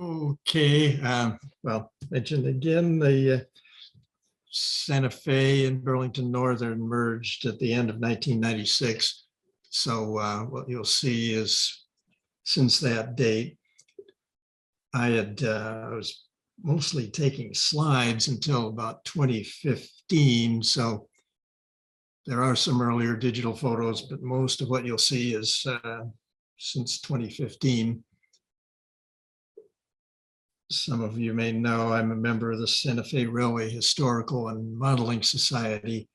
Okay, well, mentioned again, the Santa Fe and Burlington Northern merged at the end of 1996. So what you'll see is since that date, I was mostly taking slides until about 2015. So there are some earlier digital photos, but most of what you'll see is since 2015. Some of you may know I'm a member of the Santa Fe Railway Historical and Modeling Society,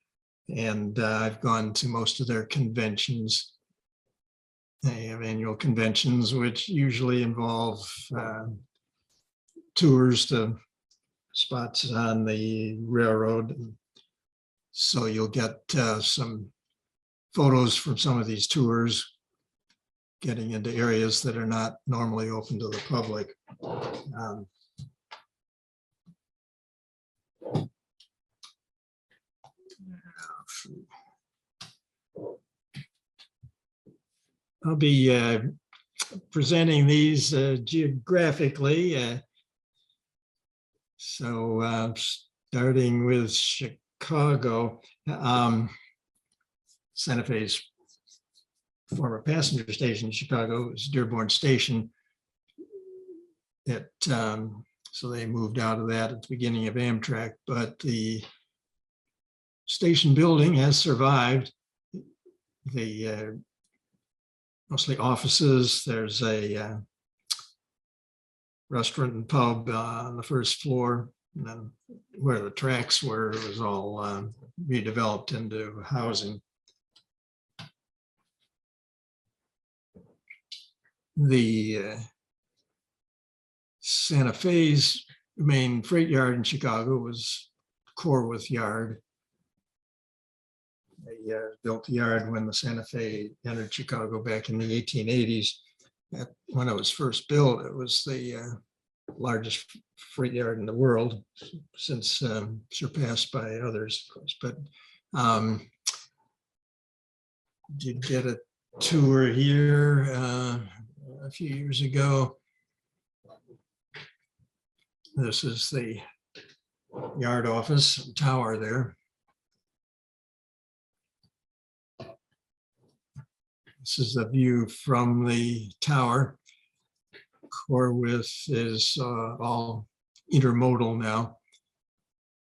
and I've gone to most of their conventions. They have annual conventions, which usually involve tours to spots on the railroad. So you'll get some photos from some of these tours, getting into areas that are not normally open to the public. I'll be presenting these geographically. So starting with Chicago, Santa Fe's former passenger station in Chicago is Dearborn Station. So they moved out of that at the beginning of Amtrak, but the station building has survived. The mostly offices. There's a restaurant and pub on the first floor, and then where the tracks were, it was all redeveloped into housing. The Santa Fe's main freight yard in Chicago was Corwith Yard. They built the yard when the Santa Fe entered Chicago back in the 1880s. When it was first built, it was the largest freight yard in the world, since surpassed by others, of course. But did get a tour here a few years ago. This is the yard office tower there. This is a view from the tower. Corwith is all intermodal now,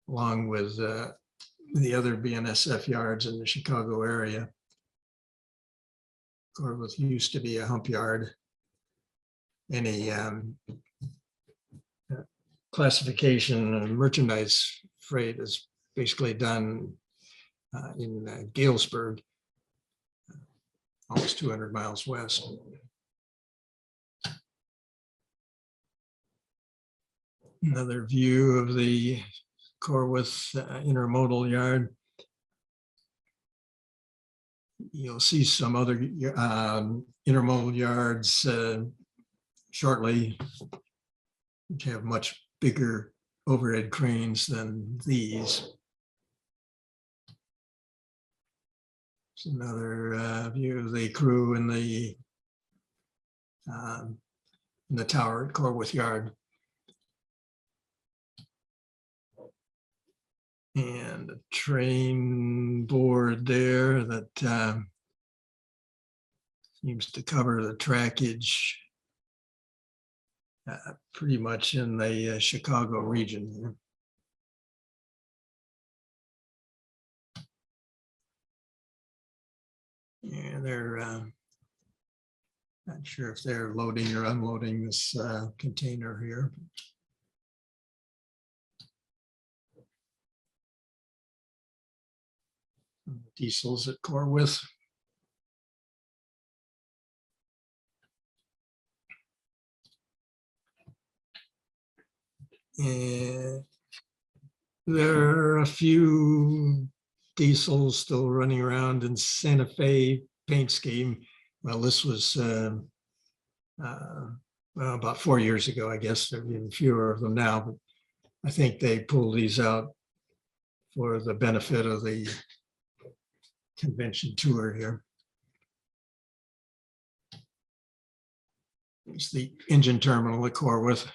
along with the other BNSF yards in the Chicago area. Corwith used to be a hump yard. Any classification of merchandise freight is basically done in Galesburg, almost 200 miles west. Another view of the Corwith intermodal yard. You'll see some other intermodal yards shortly, which have much bigger overhead cranes than these. It's another view of the crew in the tower at Corwith Yard. And a train board there that seems to cover the trackage pretty much in the Chicago region. And they're not sure if they're loading or unloading this container here. Diesels at Corwith. And there are a few diesels still running around in Santa Fe paint scheme. Well, this was well, about 4 years ago, I guess. There are even fewer of them now, but I think they pulled these out for the benefit of the convention tour here. It's the engine terminal at Corwith.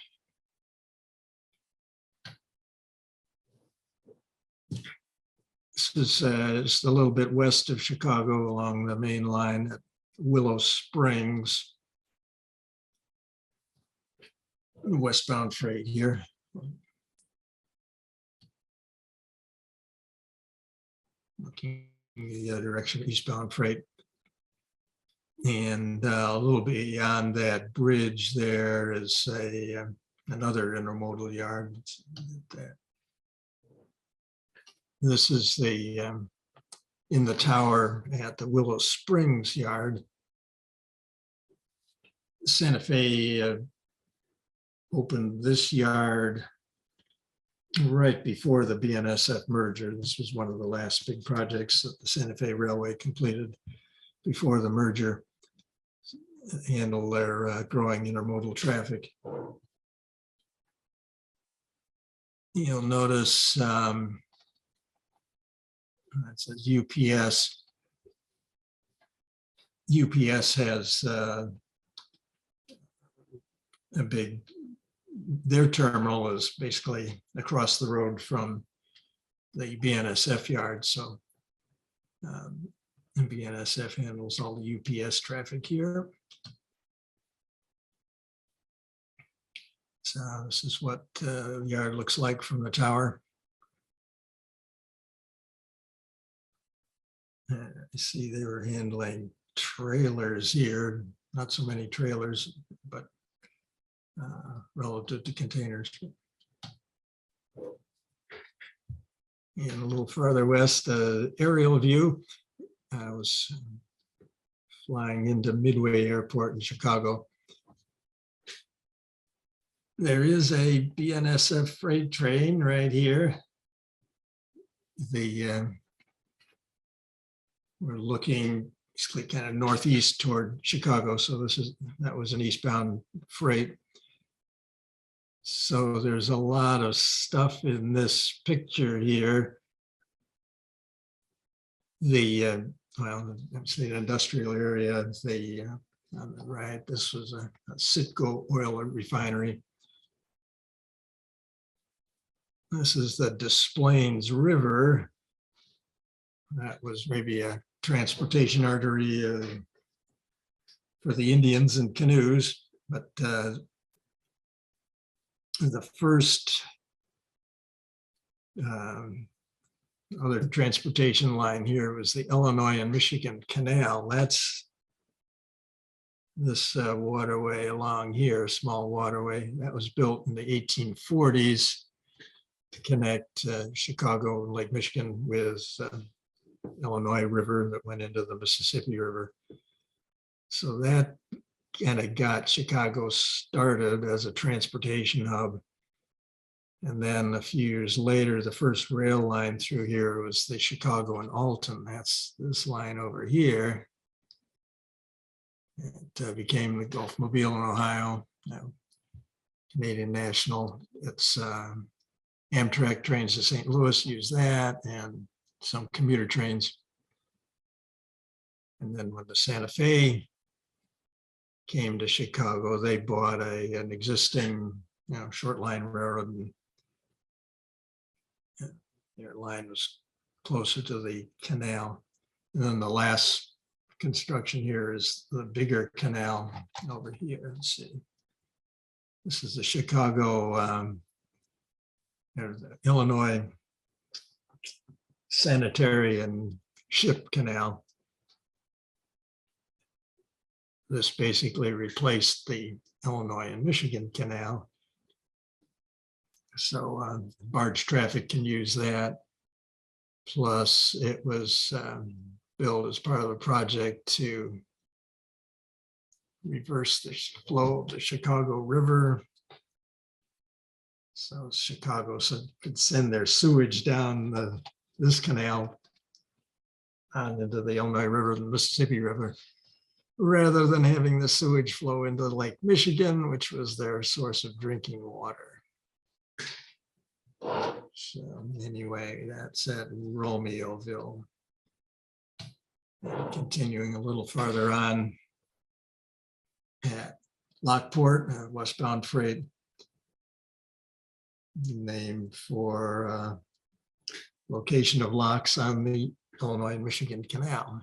This is just a little bit west of Chicago along the main line at Willow Springs. Westbound freight here. Looking in the other direction, eastbound freight. And a little beyond that bridge there is another intermodal yard. This is the in the tower at the Willow Springs yard. Santa Fe opened this yard right before the BNSF merger. This was one of the last big projects that the Santa Fe Railway completed before the merger, handle their growing intermodal traffic. You'll notice that says UPS. UPS has a big, their terminal is basically across the road from the BNSF yard. So BNSF handles all the UPS traffic here. So this is what the yard looks like from the tower. I see they were handling trailers here, not so many trailers, but relative to containers. And a little farther west, aerial view. I was flying into Midway Airport in Chicago. There is a BNSF freight train right here. We're looking basically kind of northeast toward Chicago. So that was an eastbound freight. So there's a lot of stuff in this picture here. Well, that's the industrial area. On the right, this was a Citgo oil refinery. This is the Des Plaines River. That was maybe a transportation artery for the Indians and canoes, but the first other transportation line here was the Illinois and Michigan Canal. That's this waterway along here, small waterway that was built in the 1840s to connect Chicago and Lake Michigan with Illinois River that went into the Mississippi River. So that kind of got Chicago started as a transportation hub. And then a few years later, the first rail line through here was the Chicago and Alton. That's this line over here. It became the Gulf Mobile in Ohio, Canadian National. It's Amtrak trains to St. Louis use that, and some commuter trains. And then when the Santa Fe came to Chicago, they bought an existing short line railroad, and their line was closer to the canal. And then the last construction here is the bigger canal over here. Let's see. This is the Chicago, the Illinois Sanitary and Ship Canal. This basically replaced the Illinois and Michigan Canal. So barge traffic can use that. Plus, it was built as part of a project to reverse the flow of the Chicago River. So Chicago could send their sewage down this canal on into the Illinois River and the Mississippi River, rather than having the sewage flow into Lake Michigan, which was their source of drinking water. So anyway, that's at Romeoville. And continuing a little farther on at Lockport, westbound freight, named for location of locks on the Illinois and Michigan Canal.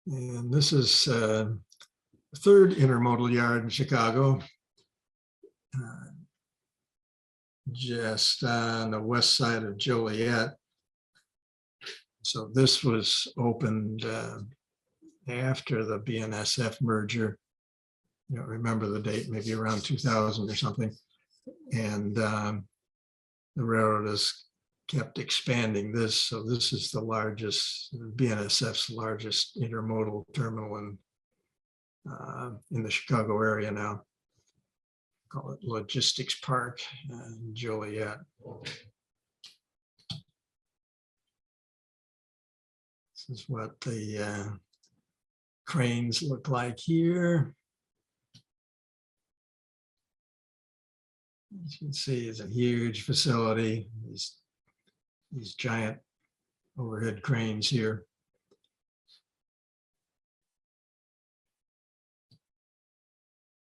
And this is the third intermodal yard in Chicago, just on the west side of Joliet. So this was opened after the BNSF merger. I don't remember the date, maybe around 2000 or something. And the railroad has kept expanding this. So this is the largest, BNSF's largest intermodal terminal in the Chicago area now. Call it Logistics Park in Joliet. This is what the cranes look like here. As you can see, it's a huge facility. These giant overhead cranes here.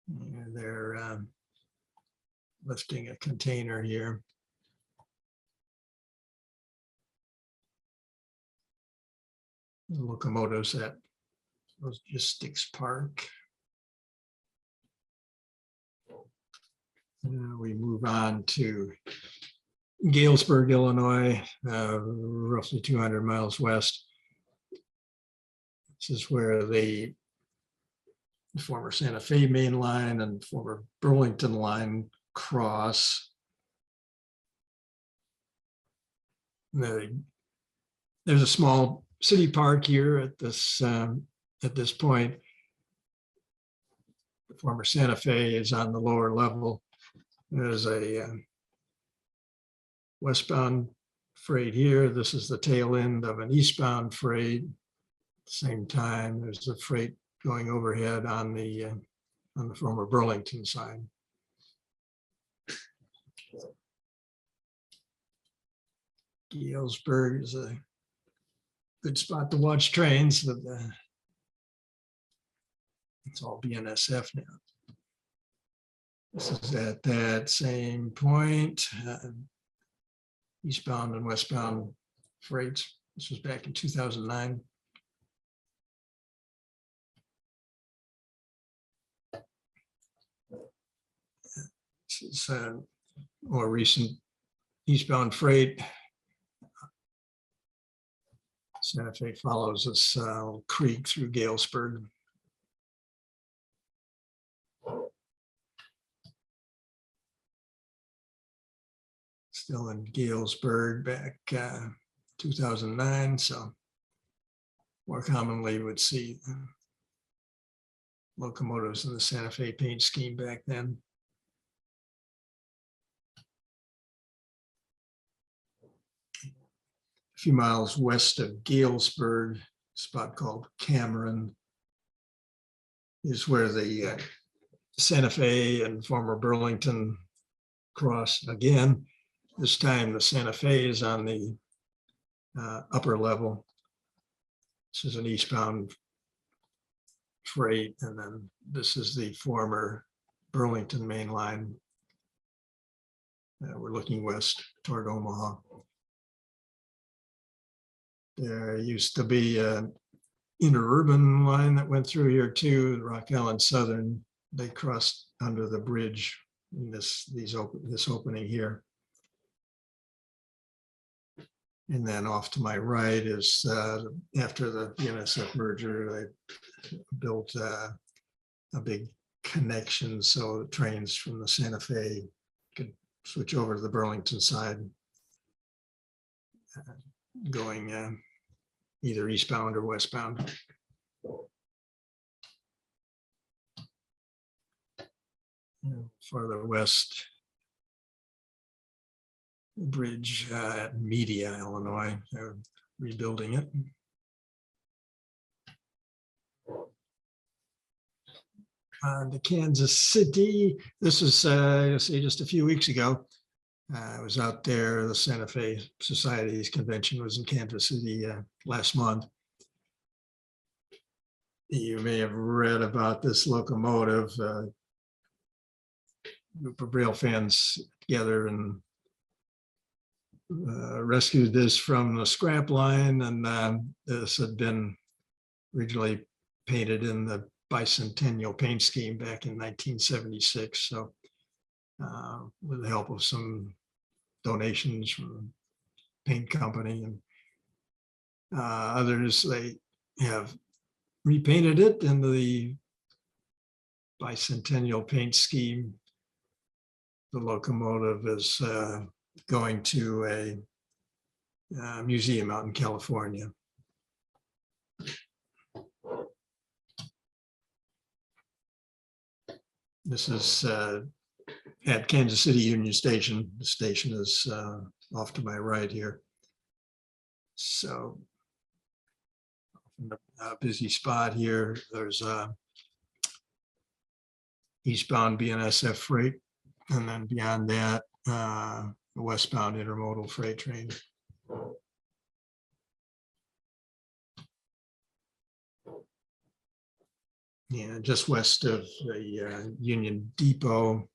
And they're lifting a container here. The locomotives at Logistics Park. We move on to Galesburg, Illinois, roughly 200 miles west. This is where the former Santa Fe main line and former Burlington line cross. There's a small city park here at this point. The former Santa Fe is on the lower level. There's a westbound freight here. This is the tail end of an eastbound freight. At the same time, there's the freight going overhead on the former Burlington side. Galesburg is a good spot to watch trains, but it's all BNSF now. This is at that same point, eastbound and westbound freights. This was back in 2009. This is more recent eastbound freight. Santa Fe follows this creek through Galesburg. Still in Galesburg back 2009, so more commonly would see locomotives in the Santa Fe paint scheme back then. A few miles west of Galesburg, a spot called Cameron, is where the Santa Fe and former Burlington cross again. This time the Santa Fe is on the upper level. This is an eastbound freight, and then this is the former Burlington main line. We're looking west toward Omaha. There used to be an interurban line that went through here too, the Rock Island Southern. They crossed under the bridge in this opening here. And then off to my right is after the BNSF merger, they built a big connection so the trains from the Santa Fe could switch over to the Burlington side, going either eastbound or westbound. Farther west, bridge at Media, Illinois. They're rebuilding it. On to Kansas City. This is, you'll see, just a few weeks ago. I was out there. The Santa Fe Society's convention was in Kansas City last month. You may have read about this locomotive. Group of rail fans together and rescued this from the scrap line, and this had been originally painted in the bicentennial paint scheme back in 1976. So with the help of some donations from the paint company and others, they have repainted it in the bicentennial paint scheme. The locomotive is going to a museum out in California. This is at Kansas City Union Station. The station is off to my right here. So a busy spot here. There's eastbound BNSF freight, and then beyond that, the westbound intermodal freight train. Yeah, just west of the Union Depot,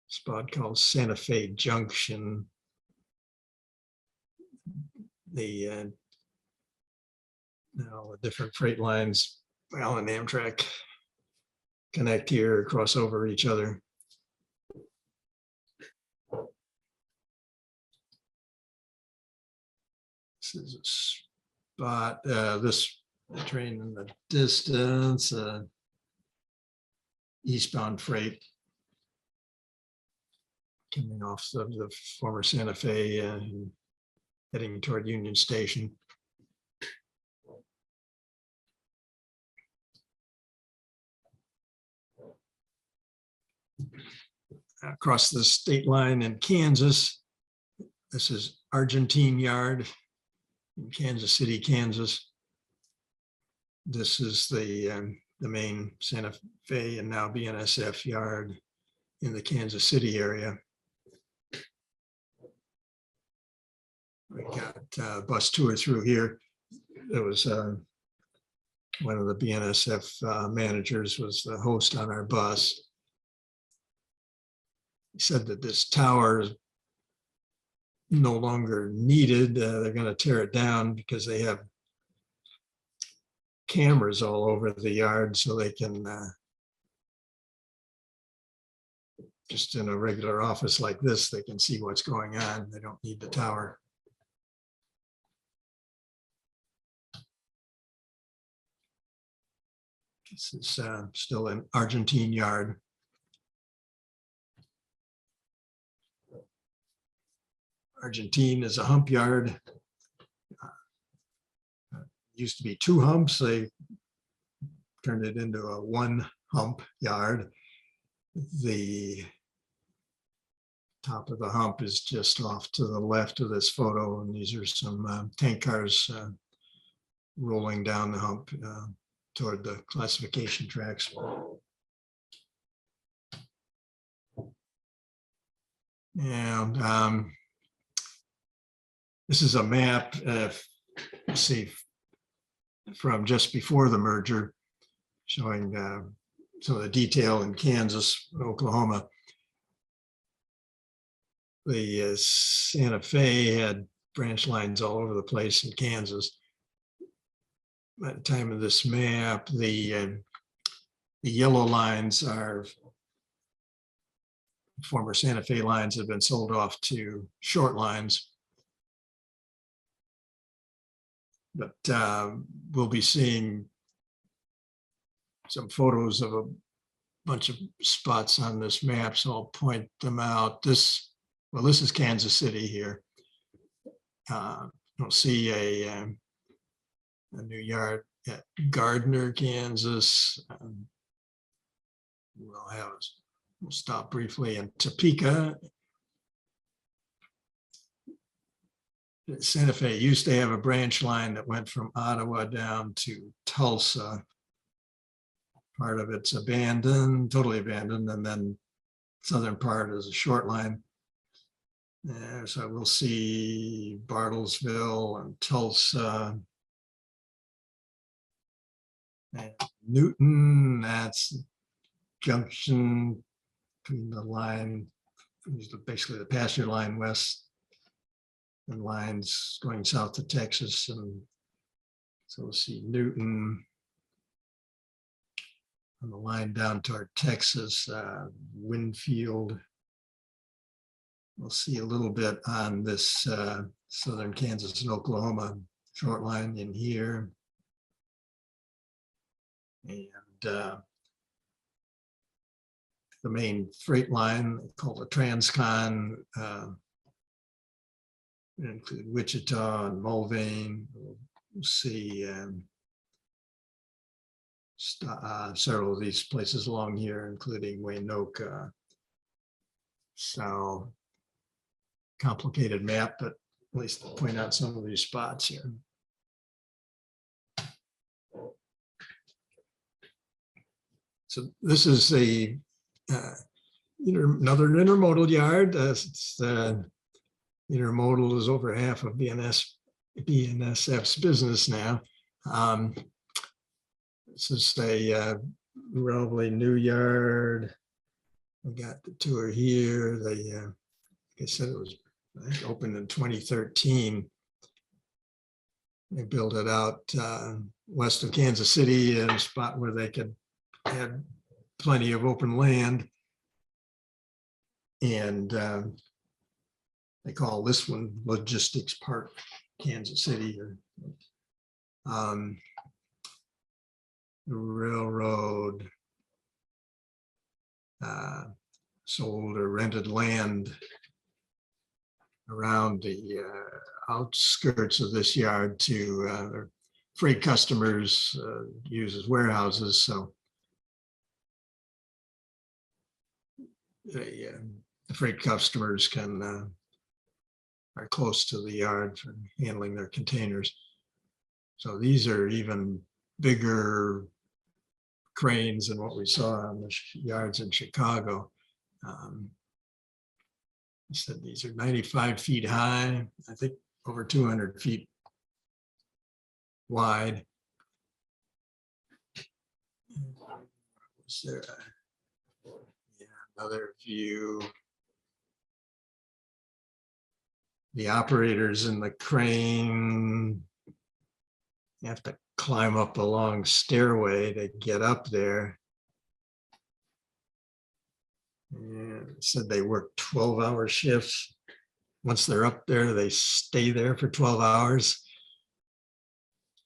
spot called Santa Fe Junction. The different freight lines, well, and Amtrak connect here, cross over each other. This is a spot, this train in the distance, eastbound freight coming off of the former Santa Fe and heading toward Union Station. Across the state line in Kansas, this is Argentine Yard in Kansas City, Kansas. This is the main Santa Fe and now BNSF yard in the Kansas City area. We got bus tour through here. There was one of the BNSF managers was the host on our bus. He said that this tower is no longer needed. They're going to tear it down because they have cameras all over the yard, so they can just in a regular office like this, they can see what's going on. They don't need the tower. This is still an Argentine yard. Argentine is a hump yard. Used to be 2 humps. They turned it into a 1 hump yard. The top of the hump is just off to the left of this photo, and these are some tank cars rolling down the hump toward the classification tracks. And this is a map, see, from just before the merger, showing some of the detail in Kansas, Oklahoma. The Santa Fe had branch lines all over the place in Kansas. At the time of this map, the yellow lines are former Santa Fe lines have been sold off to short lines. But we'll be seeing some photos of a bunch of spots on this map, so I'll point them out. This is Kansas City here. You'll see a new yard at Gardner, Kansas. We'll stop briefly in Topeka. Santa Fe used to have a branch line that went from Ottawa down to Tulsa. Part of it's abandoned, totally abandoned, and then southern part is a short line. So we'll see Bartlesville and Tulsa. And Newton, that's junction between the line, basically the passenger line west and lines going south to Texas. And so we'll see Newton on the line down toward Texas, Winfield. We'll see a little bit on this southern Kansas and Oklahoma short line in here. And the main freight line called the Transcon, include Wichita and Mulvane. We'll see several of these places along here, including Waynoka. So complicated map, but at least I'll point out some of these spots here. So this is a another intermodal yard. Intermodal is over half of BNSF's business now. This is a relatively new yard. We got the tour here. They, like I said, it was opened in 2013. They built it out west of Kansas City in a spot where they could had plenty of open land. And they call this one Logistics Park, Kansas City. The railroad sold or rented land around the outskirts of this yard to their freight customers, use as warehouses. So the freight customers are close to the yard for handling their containers. So these are even bigger cranes than what we saw on the yards in Chicago. He said these are 95 feet high, I think over 200 feet wide. Was there another view? The operators in the crane have to climb up a long stairway to get up there. And it said they work 12-hour shifts. Once they're up there, they stay there for 12 hours.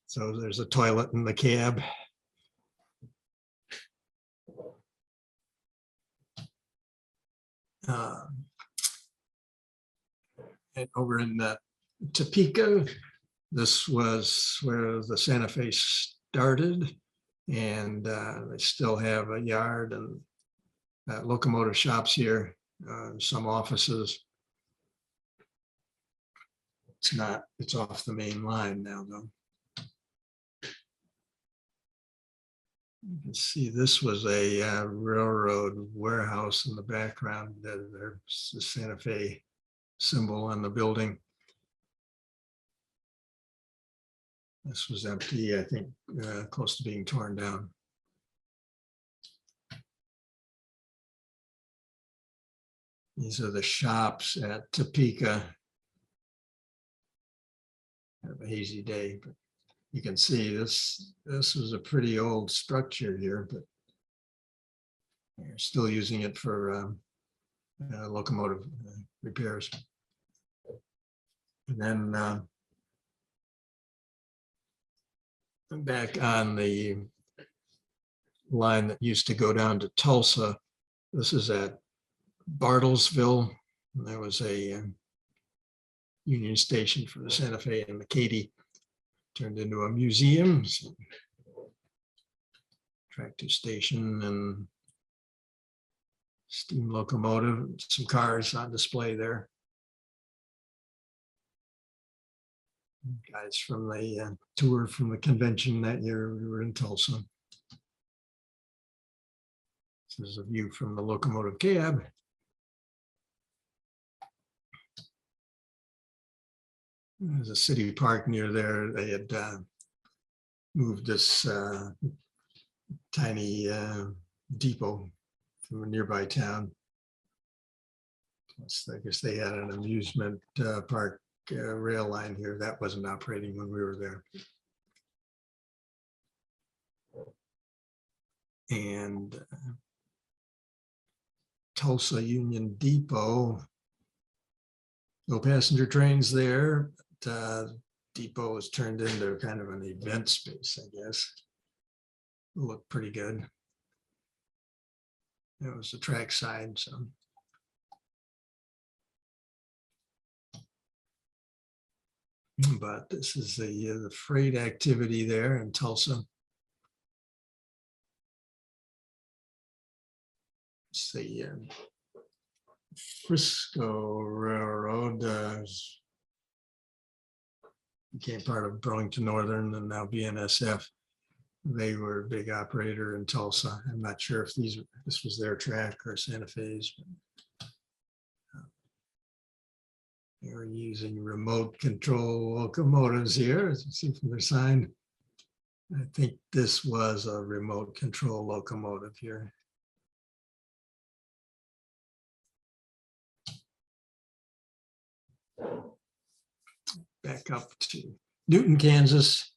So there's a toilet in the cab. And over in Topeka, this was where the Santa Fe started, and they still have a yard and locomotive shops here, some offices. It's off the main line now, though. You can see this was a railroad warehouse in the background. There's the Santa Fe symbol on the building. This was empty, I think, close to being torn down. These are the shops at Topeka. Have a hazy day, but you can see this was a pretty old structure here, but they're still using it for locomotive repairs. And then back on the line that used to go down to Tulsa, this is at Bartlesville. There was a Union Station for the Santa Fe and the Katy, turned into a museum. So, tractor station and steam locomotive, some cars on display there. Guys from the tour from the convention that year, we were in Tulsa. This is a view from the locomotive cab. There's a city park near there. They had moved this tiny depot from a nearby town. Plus, I guess they had an amusement park rail line here. That wasn't operating when we were there. And Tulsa Union Depot, no passenger trains there. Depot was turned into kind of an event space, I guess. It looked pretty good. It was the track side, so. But this is the freight activity there in Tulsa. It's the Frisco Railroad became part of Burlington Northern and now BNSF. They were a big operator in Tulsa. I'm not sure if this was their track or Santa Fe's. But they were using remote control locomotives here, as you see from their sign. I think this was a remote control locomotive here. Back up to Newton, Kansas.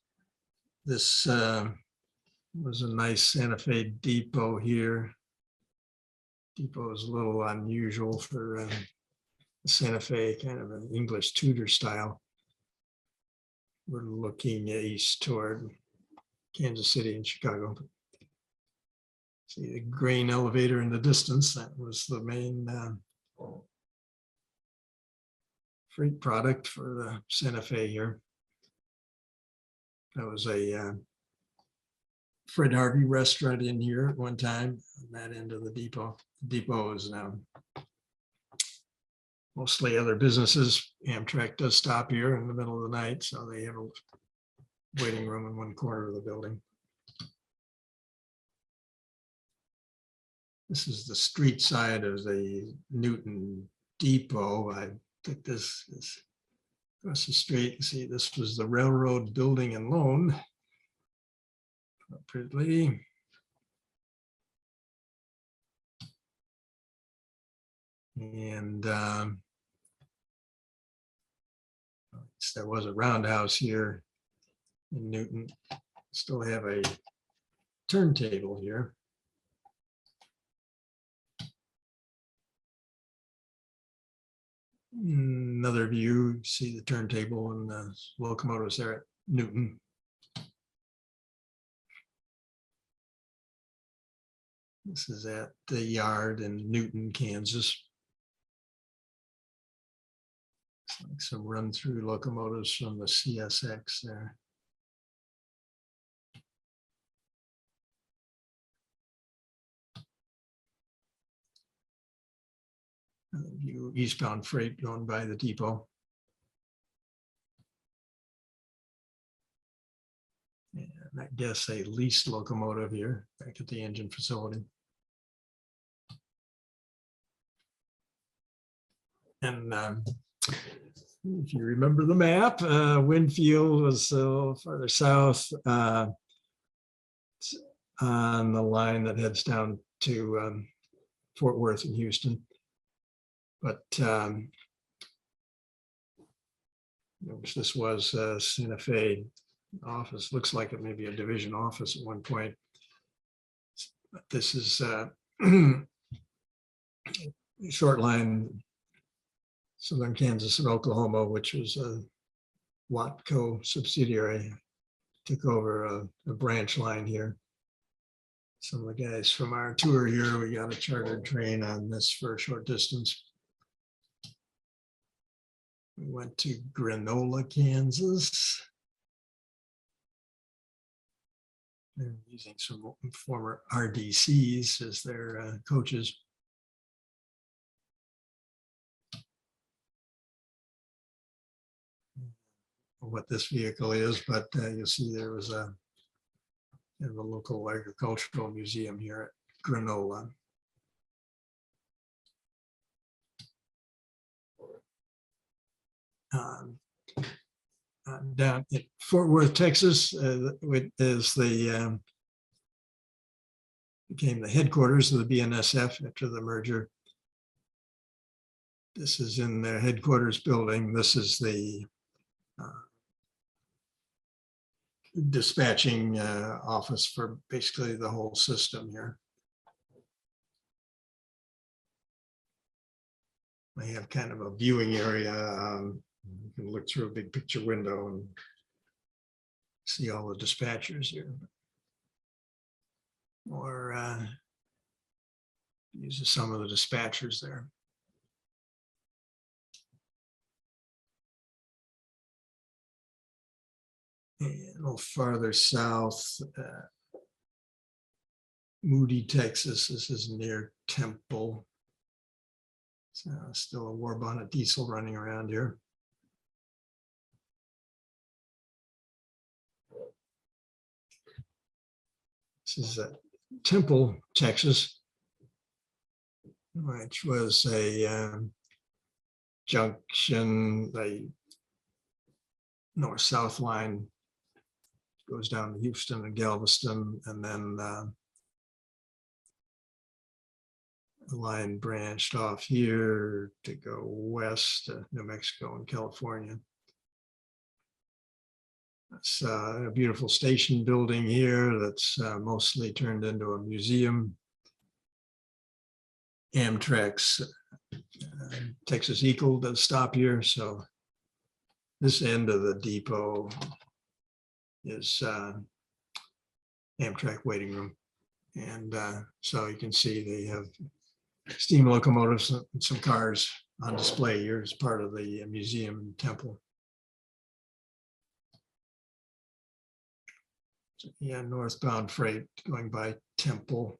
This was a nice Santa Fe depot here. Depot is a little unusual for Santa Fe, kind of an English Tudor style. We're looking east toward Kansas City and Chicago. See the grain elevator in the distance. That was the main freight product for the Santa Fe here. That was a Fred Harvey restaurant in here at one time, on that end of the depot. The depot is now mostly other businesses. Amtrak does stop here in the middle of the night, so they have a waiting room in one corner of the building. This is the street side of the Newton Depot. I think this is across the street. See, this was the railroad building and loan. Appropriately. And there was a roundhouse here in Newton. Still have a turntable here. Another view, see the turntable and the locomotives there at Newton. This is at the yard in Newton, Kansas. It's like some run-through locomotives from the CSX there. View eastbound freight going by the depot. And I guess a leased locomotive here back at the engine facility. And if you remember the map, Winfield was farther south on the line that heads down to Fort Worth and Houston. But this was Santa Fe office. Looks like it may be a division office at one point. But this is short line, Southern Kansas and Oklahoma, which was a Watco subsidiary, took over a branch line here. Some of the guys from our tour here, we got a chartered train on this for a short distance. We went to Granola, Kansas. They're using some former RDCs as their coaches. What this vehicle is, but you'll see there was a local agricultural museum here at Granola. down in Fort Worth, Texas, is the became the headquarters of the BNSF after the merger. This is in their headquarters building. This is the dispatching office for basically the whole system here. They have kind of a viewing area. You can look through a big picture window and see all the dispatchers here. Or uses some of the dispatchers there. And a little farther south, Moody, Texas. This is near Temple. So still a war bonnet diesel running around here. This is Temple, Texas, which was a junction, the north-south line goes down to Houston and Galveston, and then the line branched off here to go west to New Mexico and California. It's a beautiful station building here that's mostly turned into a museum. Amtrak's Texas Eagle does stop here, so this end of the depot is Amtrak waiting room. And so you can see they have steam locomotives and some cars on display here as part of the museum and temple. So, yeah, northbound freight going by Temple.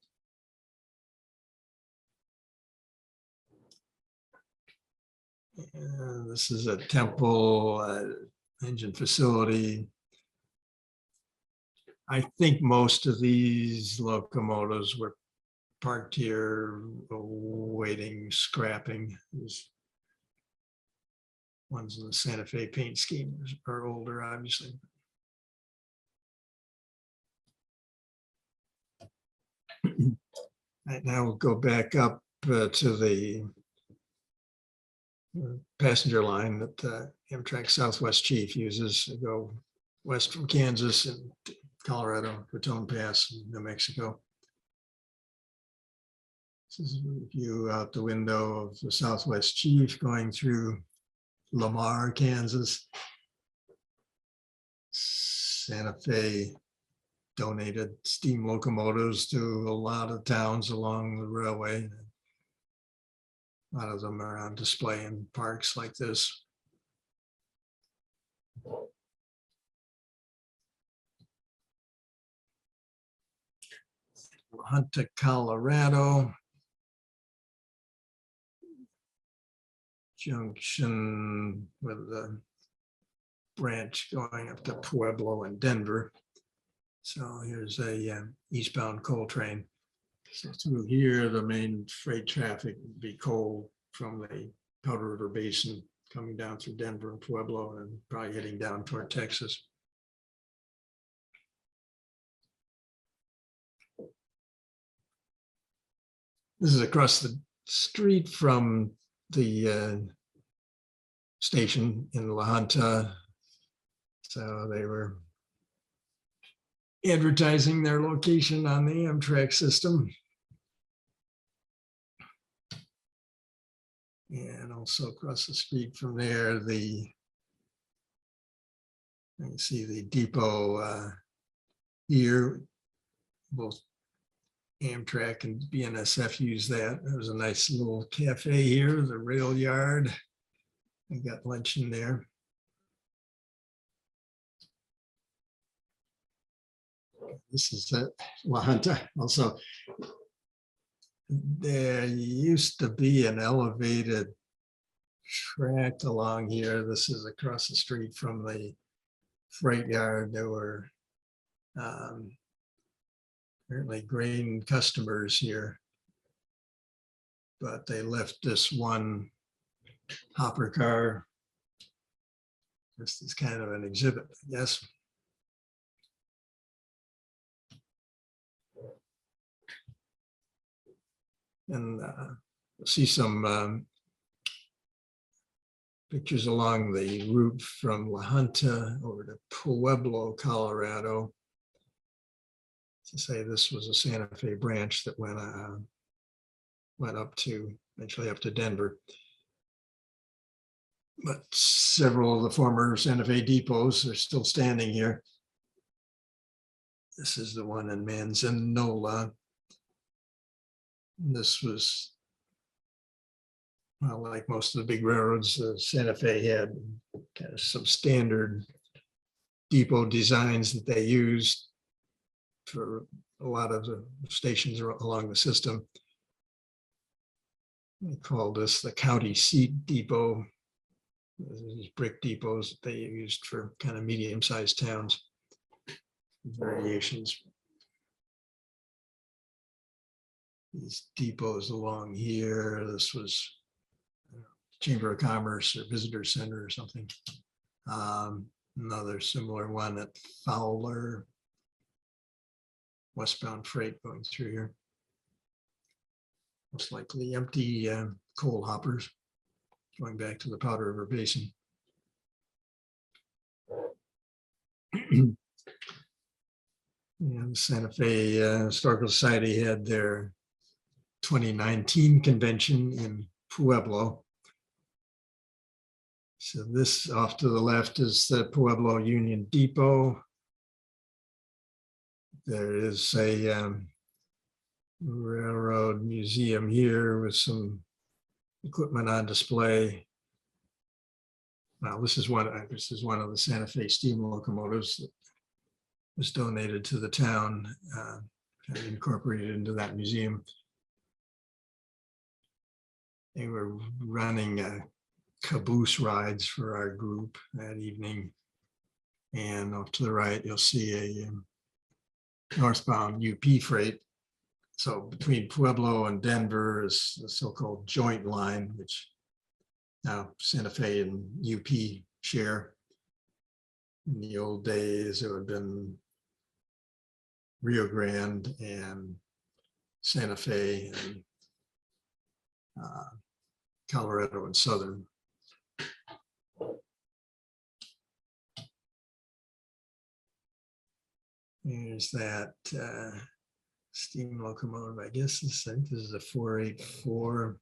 And this is a Temple engine facility. I think most of these locomotives were parked here awaiting scrapping. These ones in the Santa Fe paint scheme are older, obviously. Right, now we'll go back up to the passenger line that Amtrak Southwest Chief uses to go west from Kansas and Colorado, Raton Pass, and New Mexico. This is a view out the window of the Southwest Chief going through Lamar, Kansas. Santa Fe donated steam locomotives to a lot of towns along the railway. A lot of them are on display in parks like this. Hunter, Colorado. Junction with the branch going up to Pueblo and Denver. So here's a eastbound coal train. So through here, the main freight traffic would be coal from the Powder River Basin coming down through Denver and Pueblo and probably heading down toward Texas. This is across the street from the station in La Junta. So they were advertising their location on the Amtrak system. And also across the street from there, you can see the depot here. Both Amtrak and BNSF use that. There's a nice little cafe here, the rail yard. I got lunch in there. This is La Junta. Also, there used to be an elevated track along here. This is across the street from the freight yard. There were apparently grain customers here, but they left this one hopper car This is kind of an exhibit, I guess. And you'll see some pictures along the route from La Junta over to Pueblo, Colorado. To say this was a Santa Fe branch that went up to, eventually up to Denver. But several of the former Santa Fe depots are still standing here. This is the one in Manzanola. This was, well, like most of the big railroads, Santa Fe had kind of some standard depot designs that they used for a lot of the stations along the system. They call this the county seat depot. These brick depots that they used for kind of medium-sized towns. Variations. These depots along here. This was Chamber of Commerce or Visitor Center or something. Another similar one at Fowler. Westbound freight going through here. Most likely empty coal hoppers going back to the Powder River Basin. And Santa Fe Historical Society had their 2019 convention in Pueblo. So this off to the left is the Pueblo Union Depot. There is a railroad museum here with some equipment on display. Now this is one of the Santa Fe steam locomotives that was donated to the town, kind of incorporated into that museum. They were running caboose rides for our group that evening. And off to the right, you'll see a northbound UP freight. So between Pueblo and Denver is the so-called joint line, which now Santa Fe and UP share. In the old days, it would have been Rio Grande and Santa Fe and Colorado and Southern. There's that steam locomotive. I guess I think this is a 484.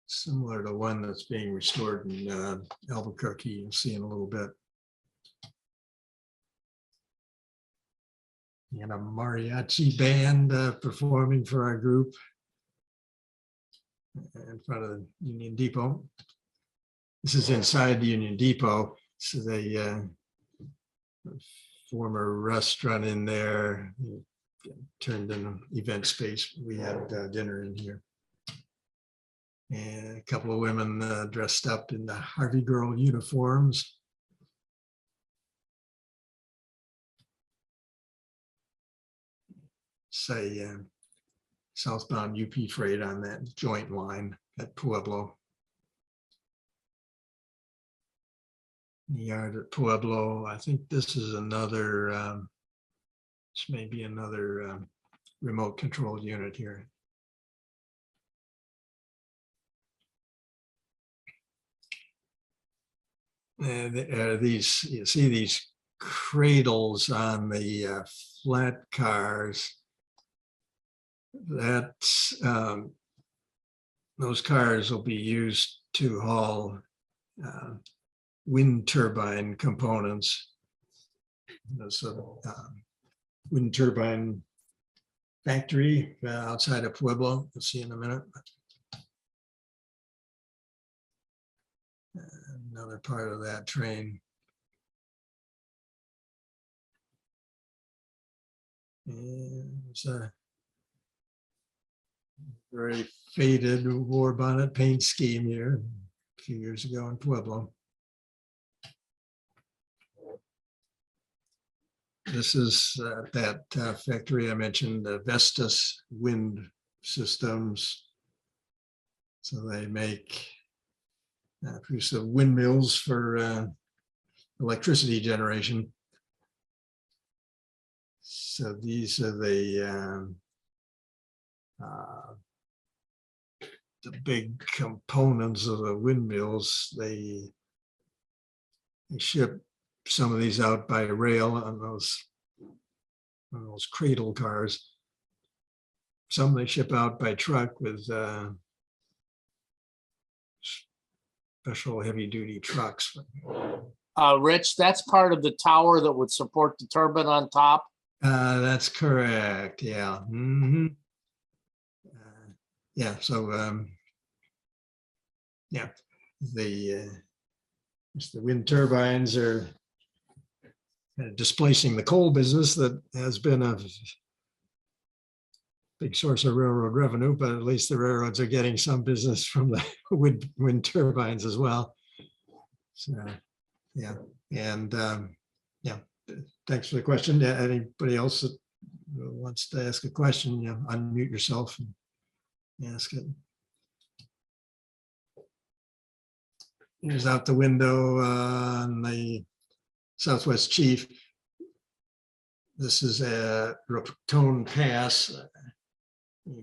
Similar to one that's being restored in Albuquerque, you'll see in a little bit. And a mariachi band performing for our group in front of the Union Depot. This is inside the Union Depot. This is a former restaurant in there, turned into an event space. We had dinner in here. And a couple of women dressed up in the Harvey Girl uniforms. Say southbound UP freight on that joint line at Pueblo. The yard at Pueblo. I think this is another, this may be another remote control unit here. These, you see these cradles on the flat cars. That's those cars will be used to haul wind turbine components. There's a wind turbine factory outside of Pueblo. You'll see in a minute. Another part of that train. And it's a very faded war bonnet paint scheme here a few years ago in Pueblo. This is that factory I mentioned, the Vestas wind systems. So they produce the windmills for electricity generation. So these are the big components of the windmills. They ship some of these out by rail on those cradle cars. Some they ship out by truck with special heavy-duty trucks. Rich, that's part of the tower that would support the turbine on top. That's correct. Yeah. Mhm. Yeah. So yeah, the wind turbines are displacing the coal business that has been a big source of railroad revenue, but at least the railroads are getting some business from the wind turbines as well. So yeah, and yeah, thanks for the question. Anybody else that wants to ask a question, unmute yourself and ask it. Here's out the window on the Southwest Chief. This is a Raton Pass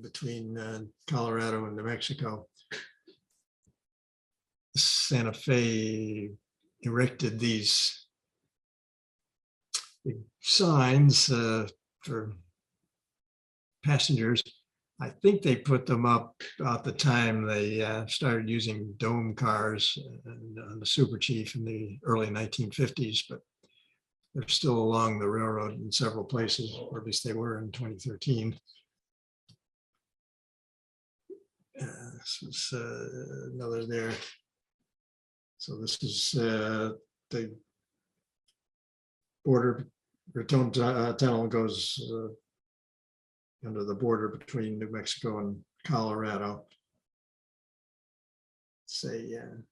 between Colorado and New Mexico. Santa Fe erected these big signs for passengers. I think they put them up about the time they started using dome cars on the Super Chief in the early 1950s, but they're still along the railroad in several places, or at least they were in 2013. This is another there. So this is the border. Raton Tunnel goes under the border between New Mexico and Colorado. It's a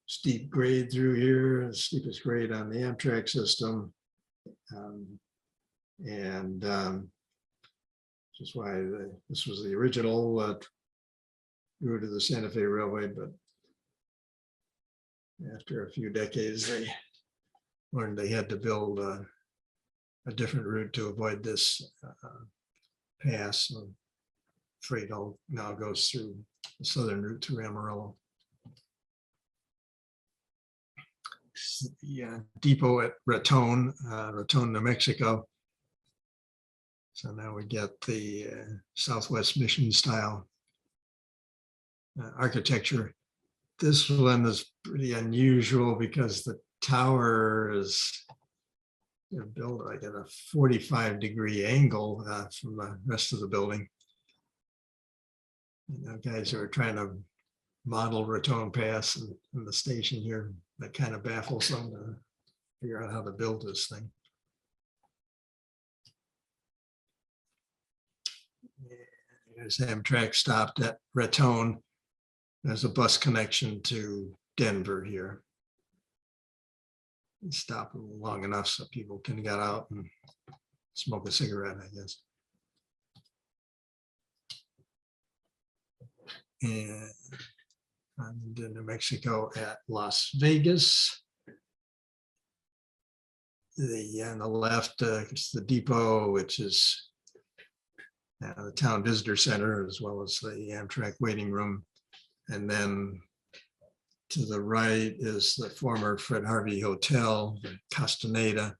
steep grade through here, the steepest grade on the Amtrak system. And which is why this was the original route of the Santa Fe Railway, but after a few decades, they learned they had to build a different route to avoid this pass. So freight all now goes through the southern route through Amarillo. The depot at Raton, New Mexico. So now we get the Southwest Mission style architecture. This one is pretty unusual because the tower is built like at a 45-degree angle from the rest of the building. Guys who are trying to model Raton Pass in the station here, that kind of baffles them to figure out how to build this thing. There's Amtrak stopped at Raton. There's a bus connection to Denver here. Stop long enough so people can get out and smoke a cigarette, I guess. And in New Mexico at Las Vegas. On the left is the depot, which is the town visitor center, as well as the Amtrak waiting room. And then to the right is the former Fred Harvey Hotel, the Castaneda.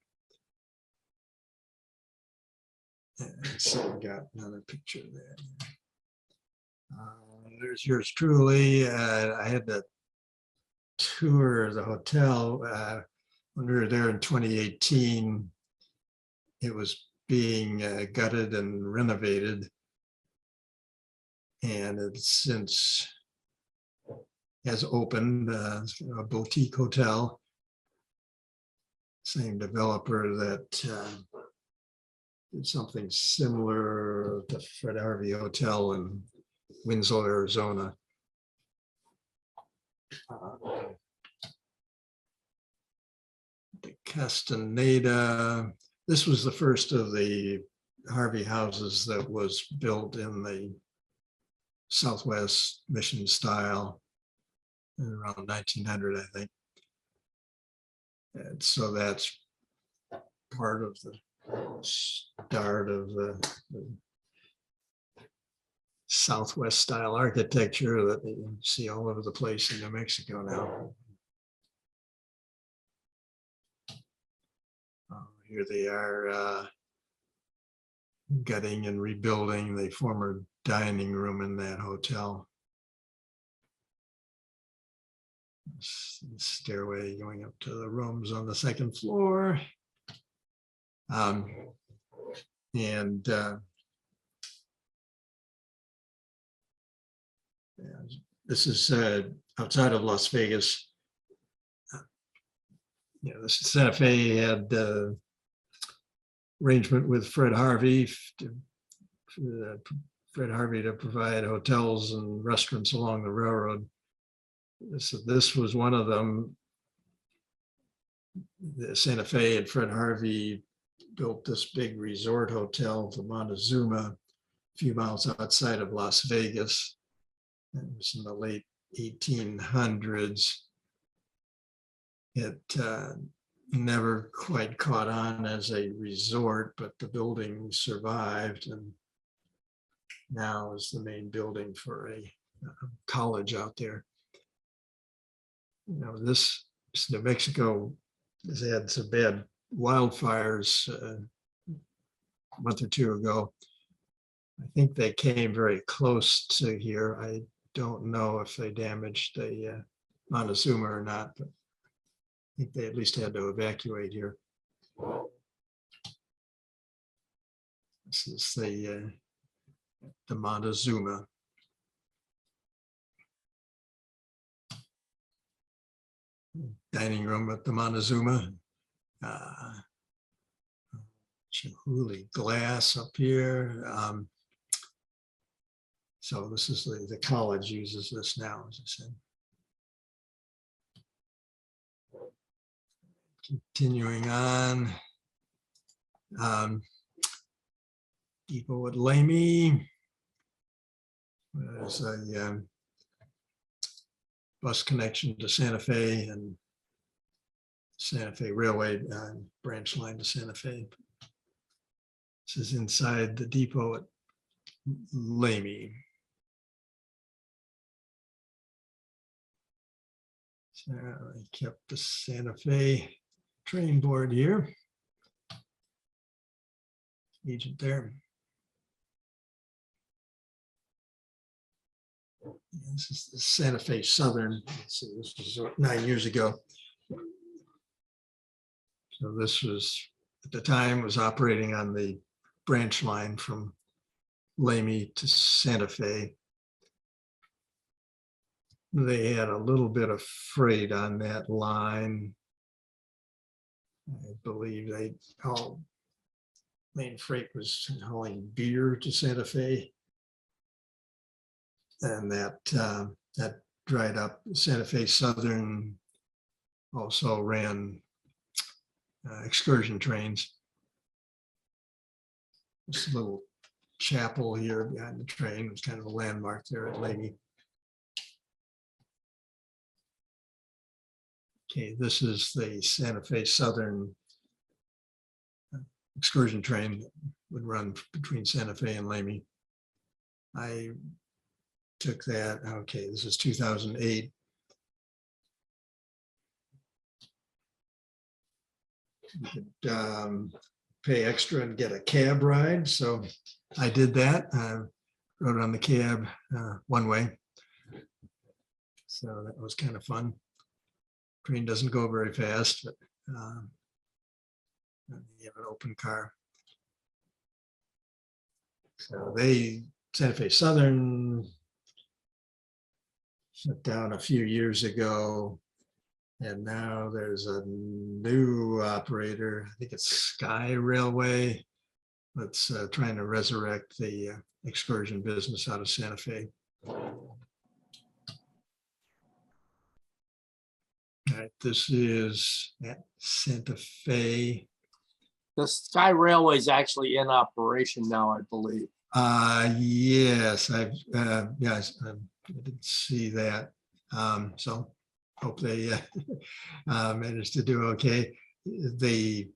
And so we got another picture there. There's yours truly. I had the tour of the hotel when we were there in 2018. It was being gutted and renovated, and it's since has opened a boutique hotel. Same developer that did something similar to Fred Harvey Hotel in Winslow, Arizona. The Castaneda, this was the first of the Harvey houses that was built in the Southwest Mission style around 1900, I think. And so that's part of the start of the Southwest style architecture that you see all over the place in New Mexico now. Here they are gutting and rebuilding the former dining room in that hotel. Stairway going up to the rooms on the second floor. This is outside of Las Vegas. This Santa Fe had arrangement with Fred Harvey to provide hotels and restaurants along the railroad. So this was one of them. The Santa Fe and Fred Harvey built this big resort hotel, the Montezuma, a few miles outside of Las Vegas. It was in the late 1800s. It never quite caught on as a resort, but the building survived and now is the main building for a college out there. This New Mexico has had some bad wildfires a month or two ago. I think they came very close to here. I don't know if they damaged the Montezuma or not, but I think they at least had to evacuate here. This is the Montezuma. Dining room at the Montezuma. Chihuly glass up here. So this is the college uses this now, as I said. Continuing on. Depot at Lamy. There's a bus connection to Santa Fe and Santa Fe Railway branch line to Santa Fe. This is inside the depot at Lamy. So I kept the Santa Fe train board here. Agent there. This is the Santa Fe Southern. Let's see, this was 9 years ago. So this was, at the time, was operating on the branch line from Lamy to Santa Fe. They had a little bit of freight on that line. I believe they all main freight was hauling beer to Santa Fe. And that dried up. Santa Fe Southern also ran excursion trains. This little chapel here behind the train was kind of a landmark there at Lamy. Okay, this is the Santa Fe Southern excursion train that would run between Santa Fe and Lamy. I took that. Okay, this is 2008. You could pay extra and get a cab ride. So I did that. I rode on the cab one way. So that was kind of fun. Train doesn't go very fast, but you have an open car. So Santa Fe Southern shut down a few years ago. And now there's a new operator, I think it's Sky Railway, that's trying to resurrect the excursion business out of Santa Fe. All right, this is at Santa Fe. The Sky Railway is actually in operation now, I believe. Yes, yes, I did see that. So hope they managed to do okay. The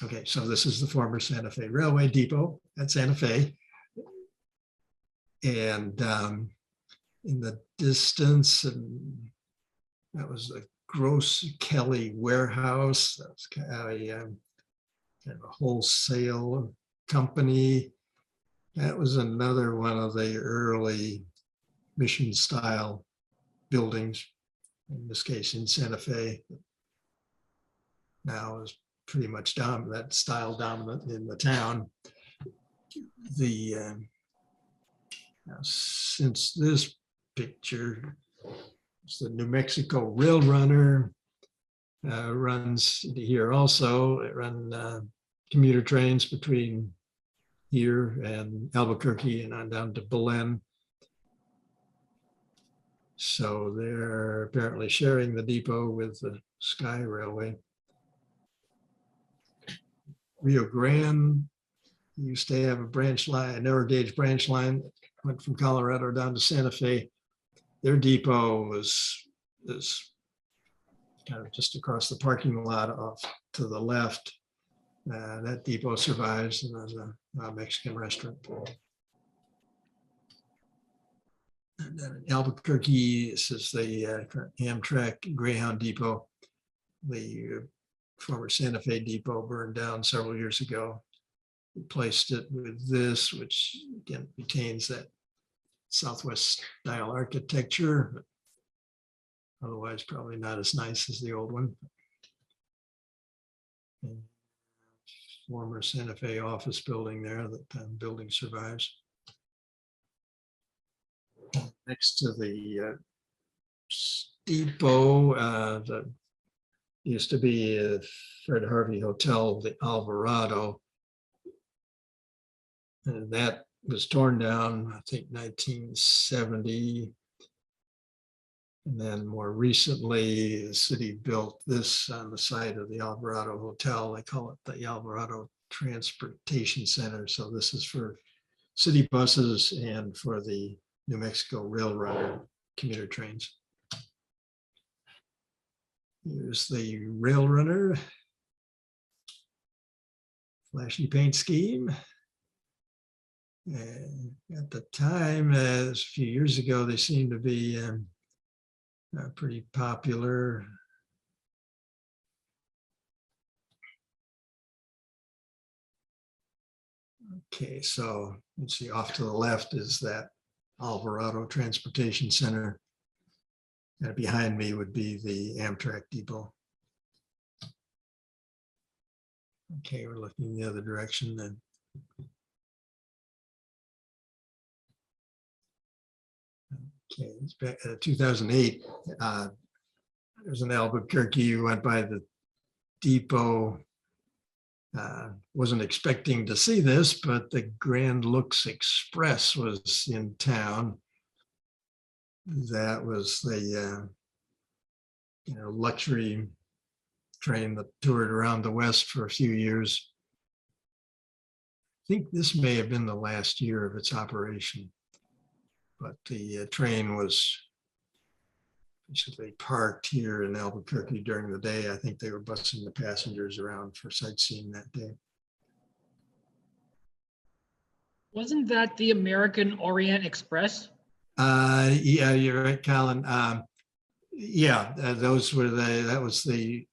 okay, so this is the former Santa Fe Railway Depot at Santa Fe. And in the distance, and that was the Gross Kelly warehouse. That's kind of a wholesale company. That was another one of the early mission style buildings, in this case in Santa Fe. Now is pretty much that style dominant in the town. The now, since this picture, it's the New Mexico Rail Runner runs here also. It runs commuter trains between here and Albuquerque and on down to Belen. So they're apparently sharing the depot with the Sky Railway. Rio Grande used to have a branch line, a narrow gauge branch line that went from Colorado down to Santa Fe. Their depot was kind of just across the parking lot off to the left. That depot survives, and there's a Mexican restaurant. And then in Albuquerque, this is the Amtrak Greyhound Depot. The former Santa Fe Depot burned down several years ago. Replaced it with this, which again retains that Southwest style architecture, but otherwise probably not as nice as the old one. And former Santa Fe office building there, that building survives. Next to the depot, that used to be a Fred Harvey Hotel, the Alvarado. And that was torn down, I think 1970. And then more recently, the city built this on the site of the Alvarado Hotel. They call it the Alvarado Transportation Center. So this is for city buses and for the New Mexico Rail Runner commuter trains. Here's the Rail Runner. Flashy paint scheme. And at the time, a few years ago, they seemed to be pretty popular. Okay, so let's see, off to the left is that Alvarado Transportation Center. And behind me would be the Amtrak depot. Okay, we're looking the other direction then. Okay, it's back 2008. There's an Albuquerque who went by the depot. Wasn't expecting to see this, but the Grand Looks Express was in town. That was the luxury train that toured around the West for a few years. I think this may have been the last year of its operation, but the train was basically parked here in Albuquerque during the day. I think they were busing the passengers around for sightseeing that day. Wasn't that the American Orient Express? Yeah, you're right, Colin. Yeah, those were that was the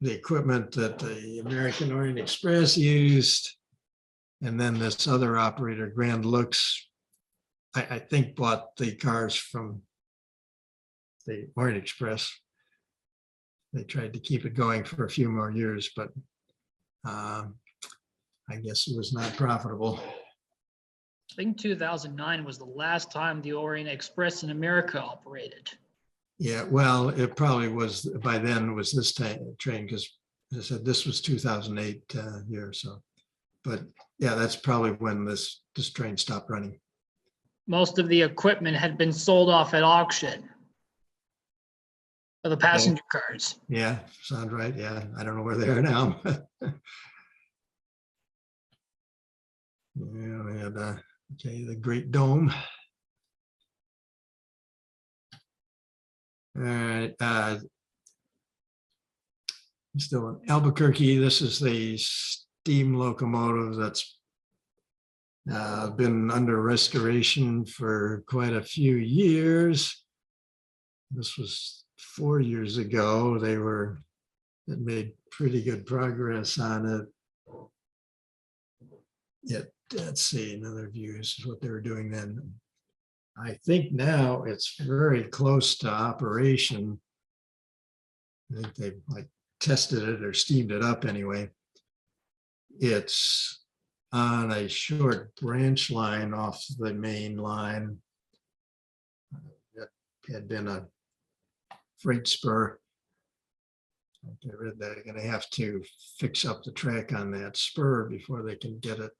equipment that the American Orient Express used. And then this other operator, Grand Looks, I think bought the cars from the Orient Express. They tried to keep it going for a few more years, but I guess it was not profitable. I think 2009 was the last time the Orient Express in America operated. Yeah, well, it probably was by then was this train, because as I said, this was 2008 year. So, but yeah, that's probably when this train stopped running. Most of the equipment had been sold off at auction for the passenger cars. Yeah, sounds right. Yeah, I don't know where they are now. Yeah, we had, okay, the Great Dome. All right, still in Albuquerque, this is the steam locomotive that's been under restoration for quite a few years. This was 4 years ago. It made pretty good progress on it. Yet, let's see, another view. This is what they were doing then. I think now it's very close to operation. I think they've like tested it or steamed it up anyway. It's on a short branch line off the main line. It had been a freight spur. I read that they're going to have to fix up the track on that spur before they can get it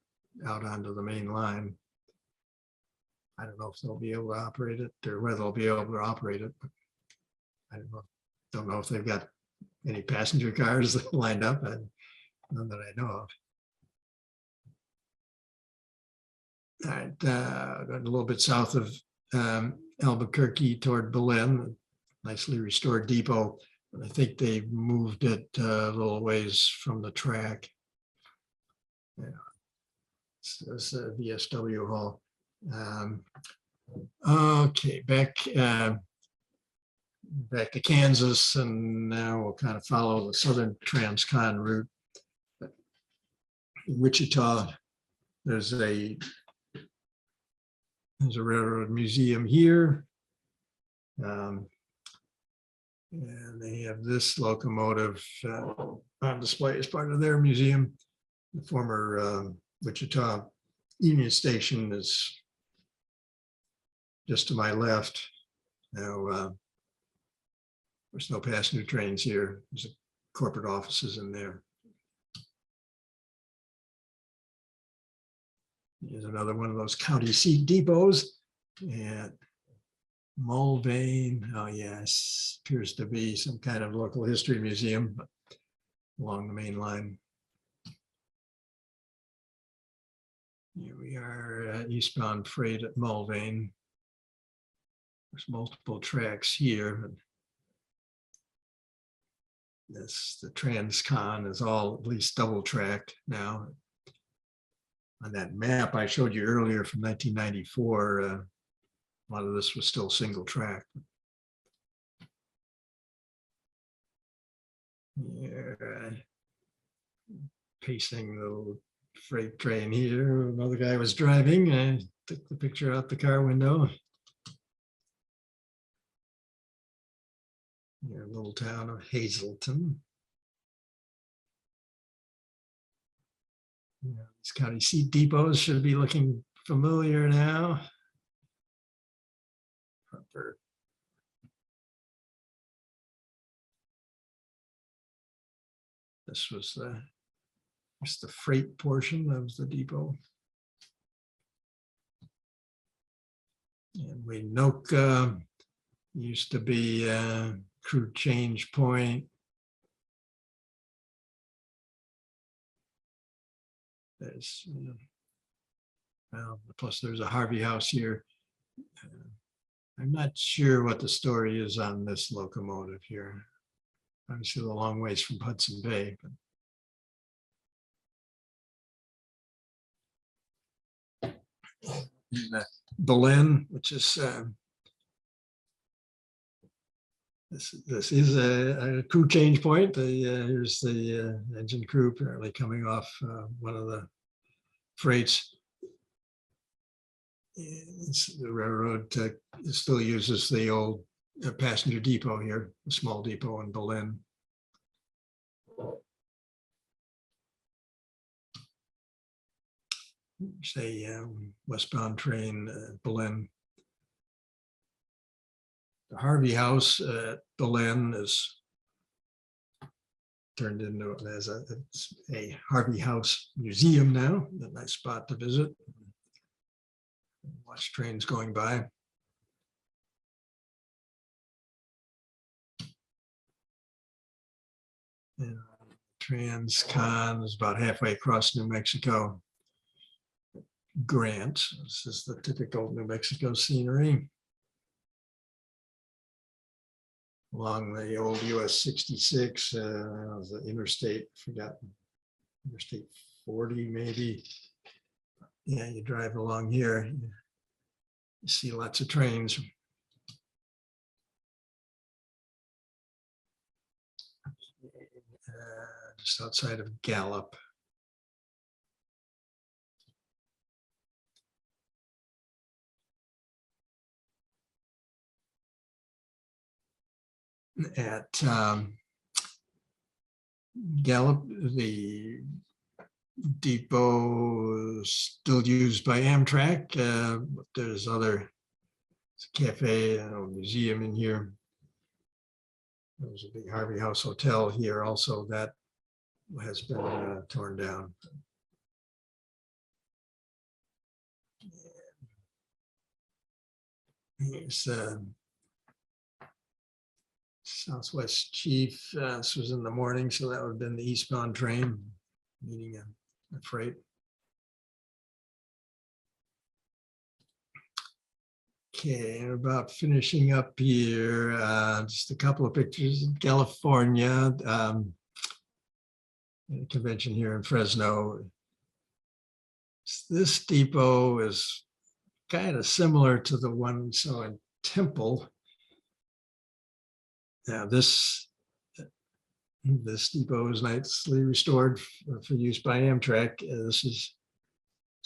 out onto the main line. I don't know if they'll be able to operate it or whether they'll be able to operate it. But I don't know. Don't know if they've got any passenger cars lined up. None that I know of. All right, going a little bit south of Albuquerque toward Berlin, nicely restored depot. I think they moved it a little ways from the track. Yeah, it's a VSW hall. Okay, back to Kansas, and now we'll kind of follow the Southern Transcon route. Wichita, there's a railroad museum here. And they have this locomotive on display as part of their museum. The former Wichita Union Station is just to my left. Now, there's no passenger trains here. There's corporate offices in there. Here's another one of those county seat depots at Mulvane. Oh yes, appears to be some kind of local history museum along the main line. Here we are at eastbound freight at Mulvane. There's multiple tracks here. The Transcon is all at least double tracked now. On that map I showed you earlier from 1994, a lot of this was still single track. Yeah. Pacing the freight train here. Another guy was driving. I took the picture out the car window. Your little town of Hazleton. Yeah, these county seat depots should be looking familiar now. This was the freight portion of the depot. And Winoka used to be a crew change point. There's, well, plus there's a Harvey House here. I'm not sure what the story is on this locomotive here. Obviously, a long ways from Hudson Bay. But Berlin, which is this is a crew change point. Here's the engine crew apparently coming off one of the freights. The railroad still uses the old passenger depot here, a small depot in Berlin. Say westbound train Berlin. The Harvey House at Berlin is turned into as a Harvey House museum now. A nice spot to visit. Watch trains going by. And Transcon is about halfway across New Mexico. grant. This is the typical New Mexico scenery along the old US 66, the interstate, forgotten, Interstate 40 maybe. Yeah, you drive along here, you see lots of trains. Just outside of Gallup. At Gallup, the depot is still used by Amtrak. But there's other cafe, museum in here. There's a big Harvey House Hotel here also that has been torn down. Here's Southwest Chief. This was in the morning, so that would have been the eastbound train meeting a freight. Okay, about finishing up here, just a couple of pictures of California. Convention here in Fresno. This depot is kind of similar to the one we saw in Temple. Now this depot is nicely restored for use by Amtrak. This is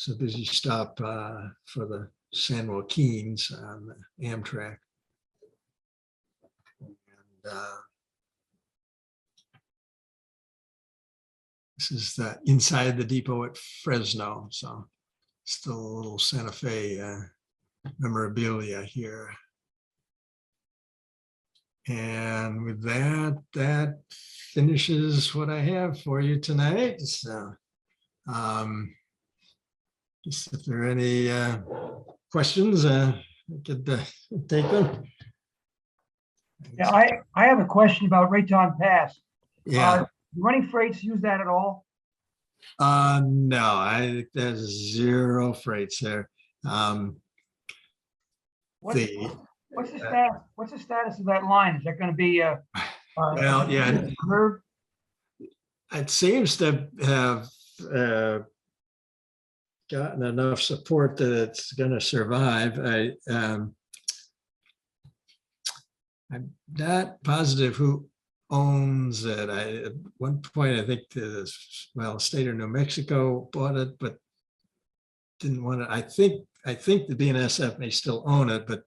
a busy stop for the San Joaquins on the Amtrak. And, this is the inside the depot at Fresno, so still a little Santa Fe memorabilia here. And with that, that finishes what I have for you tonight. So, just if there are any questions, I could take them. Yeah, I have a question about Raton Pass. Yeah. Running freights use that at all? No, I think there's zero freights there. What's the status of that line? Is that going to be Well, yeah, curved? it seems to have gotten enough support that it's going to survive. I'm not positive who owns it. At one point, I think the state of New Mexico bought it, but didn't want it. I think the BNSF may still own it, but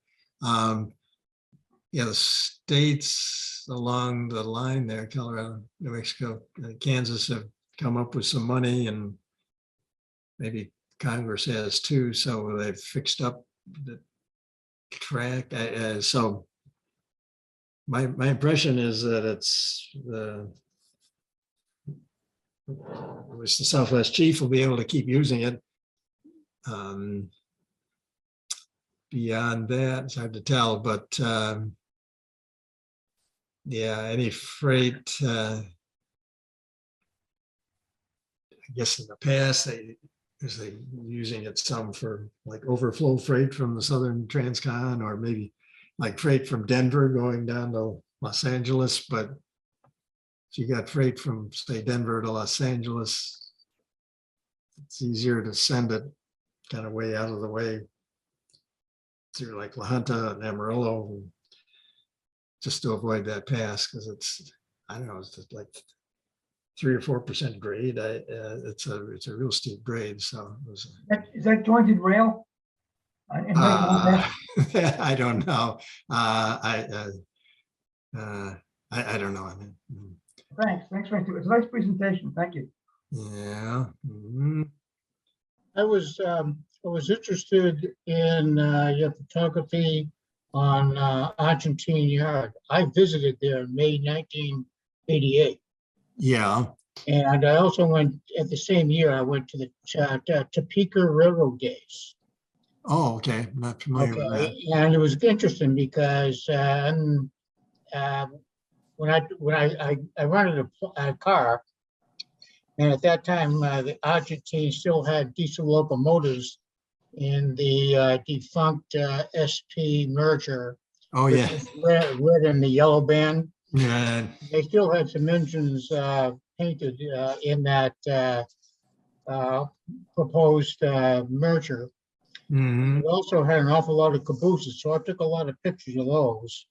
yeah, the states along the line there, Colorado, New Mexico, Kansas, have come up with some money, and maybe Congress has too. So they've fixed up the track. So my impression is that it's the Southwest Chief will be able to keep using it. Beyond that, it's hard to tell, but yeah, any freight, I guess in the past, they using it some for like overflow freight from the Southern Transcon, or maybe like freight from Denver going down to Los Angeles. But if you got freight from, say, Denver to Los Angeles, it's easier to send it kind of way out of the way through like La Junta and Amarillo, just to avoid that pass, because it's, I don't know, it's just like 3 or 4% grade. It's a real steep grade. So Is that jointed rail? I don't know. I don't know. Thanks. It's a nice presentation. Thank you. Yeah. Mm-hmm. I was interested in your photography on Argentine Yard. I visited there in May 1988. Yeah. And I also went at the same year. I went to the Topeka Railroad Days. Oh, okay. Not familiar with that. And it was interesting because when I rented a car, and at that time the Argentine still had diesel locomotives in the defunct SP merger. Oh, with yeah. this Red and the yellow band. Yeah. They still had some engines painted in that proposed merger. Mhm. We also had an awful lot of cabooses, so I took a lot of pictures of those.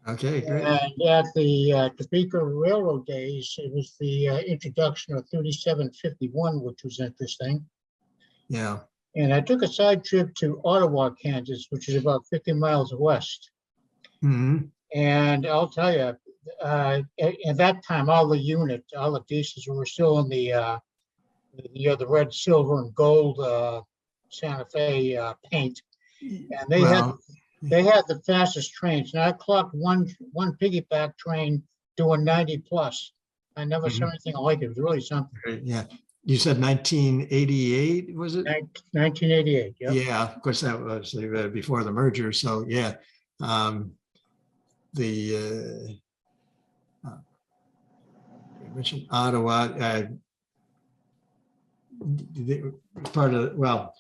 Okay, great. And at the Topeka Railroad days, it was the introduction of 3751, which was interesting. Yeah. And I took a side trip to Ottawa, Kansas, which is about 50 miles west. Mhm. And I'll tell you, at that time, all the diesels were still in the red, silver, and gold Santa Fe paint, and they Well, had the fastest trains. And I clocked one piggyback train doing 90 plus. I never saw Mhm. anything like it. It was really something. great, yeah. You said 1988, was it? 1988. Yep. Yeah, of course, that was before the merger. So, yeah. The you mentioned Ottawa, part of, well,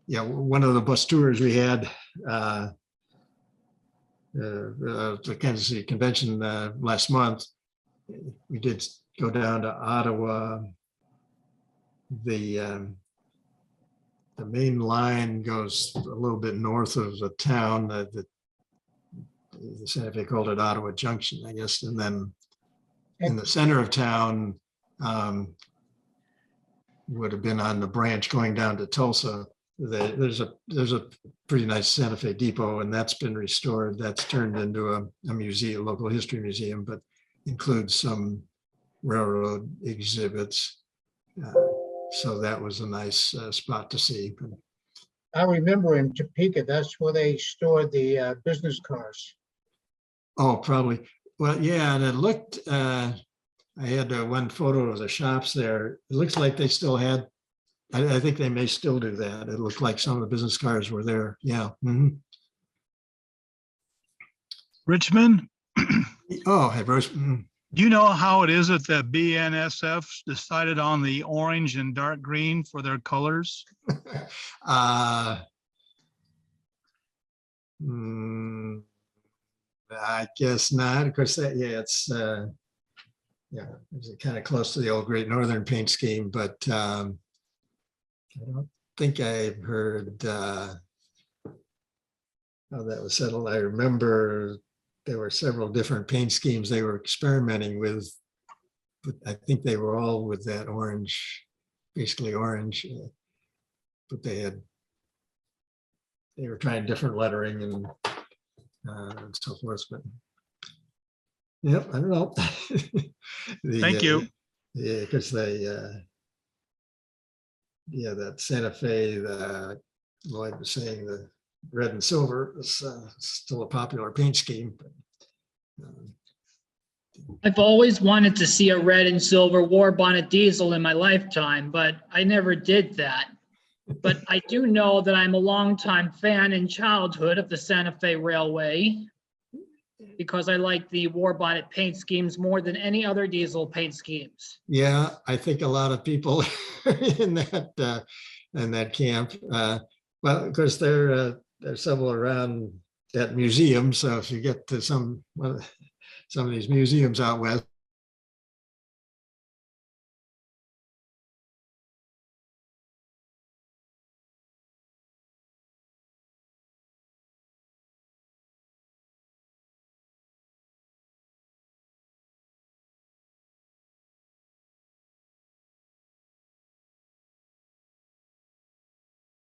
yeah, one of the bus tours we had, the Kansas City Convention last month, we did go down to Ottawa. The main line goes a little bit north of the town. The Santa Fe called it Ottawa Junction, I guess, and then in the center of town would have been on the branch going down to Tulsa. There's a pretty nice Santa Fe depot, and that's been restored. That's turned into a museum, local history museum, but includes some railroad exhibits. So that was a nice spot to see. I remember in Topeka, that's where they stored the business cars. Oh, probably. Well, yeah, and it looked, I had one photo of the shops there. It looks like they still had, I think they may still do that. It looked like some of the business cars were there. Yeah. Mhm. Richmond, Oh, hey, Bruce. Mhm. do you know how it is that the BNSF decided on the orange and dark green for their colors? Uh, mm, I guess not. Of course, that, yeah, it's kind of close to the old Great Northern paint scheme, but I don't think I've heard how that was settled. I remember there were several different paint schemes they were experimenting with, but I think they were all with that orange, basically orange, but they were trying different lettering and so forth, but yep, I don't know. Thank you. Yeah, because that Santa Fe, Lloyd was saying, the red and silver is still a popular paint scheme. But, I've always wanted to see a red and silver war bonnet diesel in my lifetime, but I never did that. But I do know that I'm a longtime fan in childhood of the Santa Fe Railway because I like the war bonnet paint schemes more than any other diesel paint schemes. yeah, I think a lot of people in that camp. Well, of course, there's several around that museum. So if you get to some of these museums out west,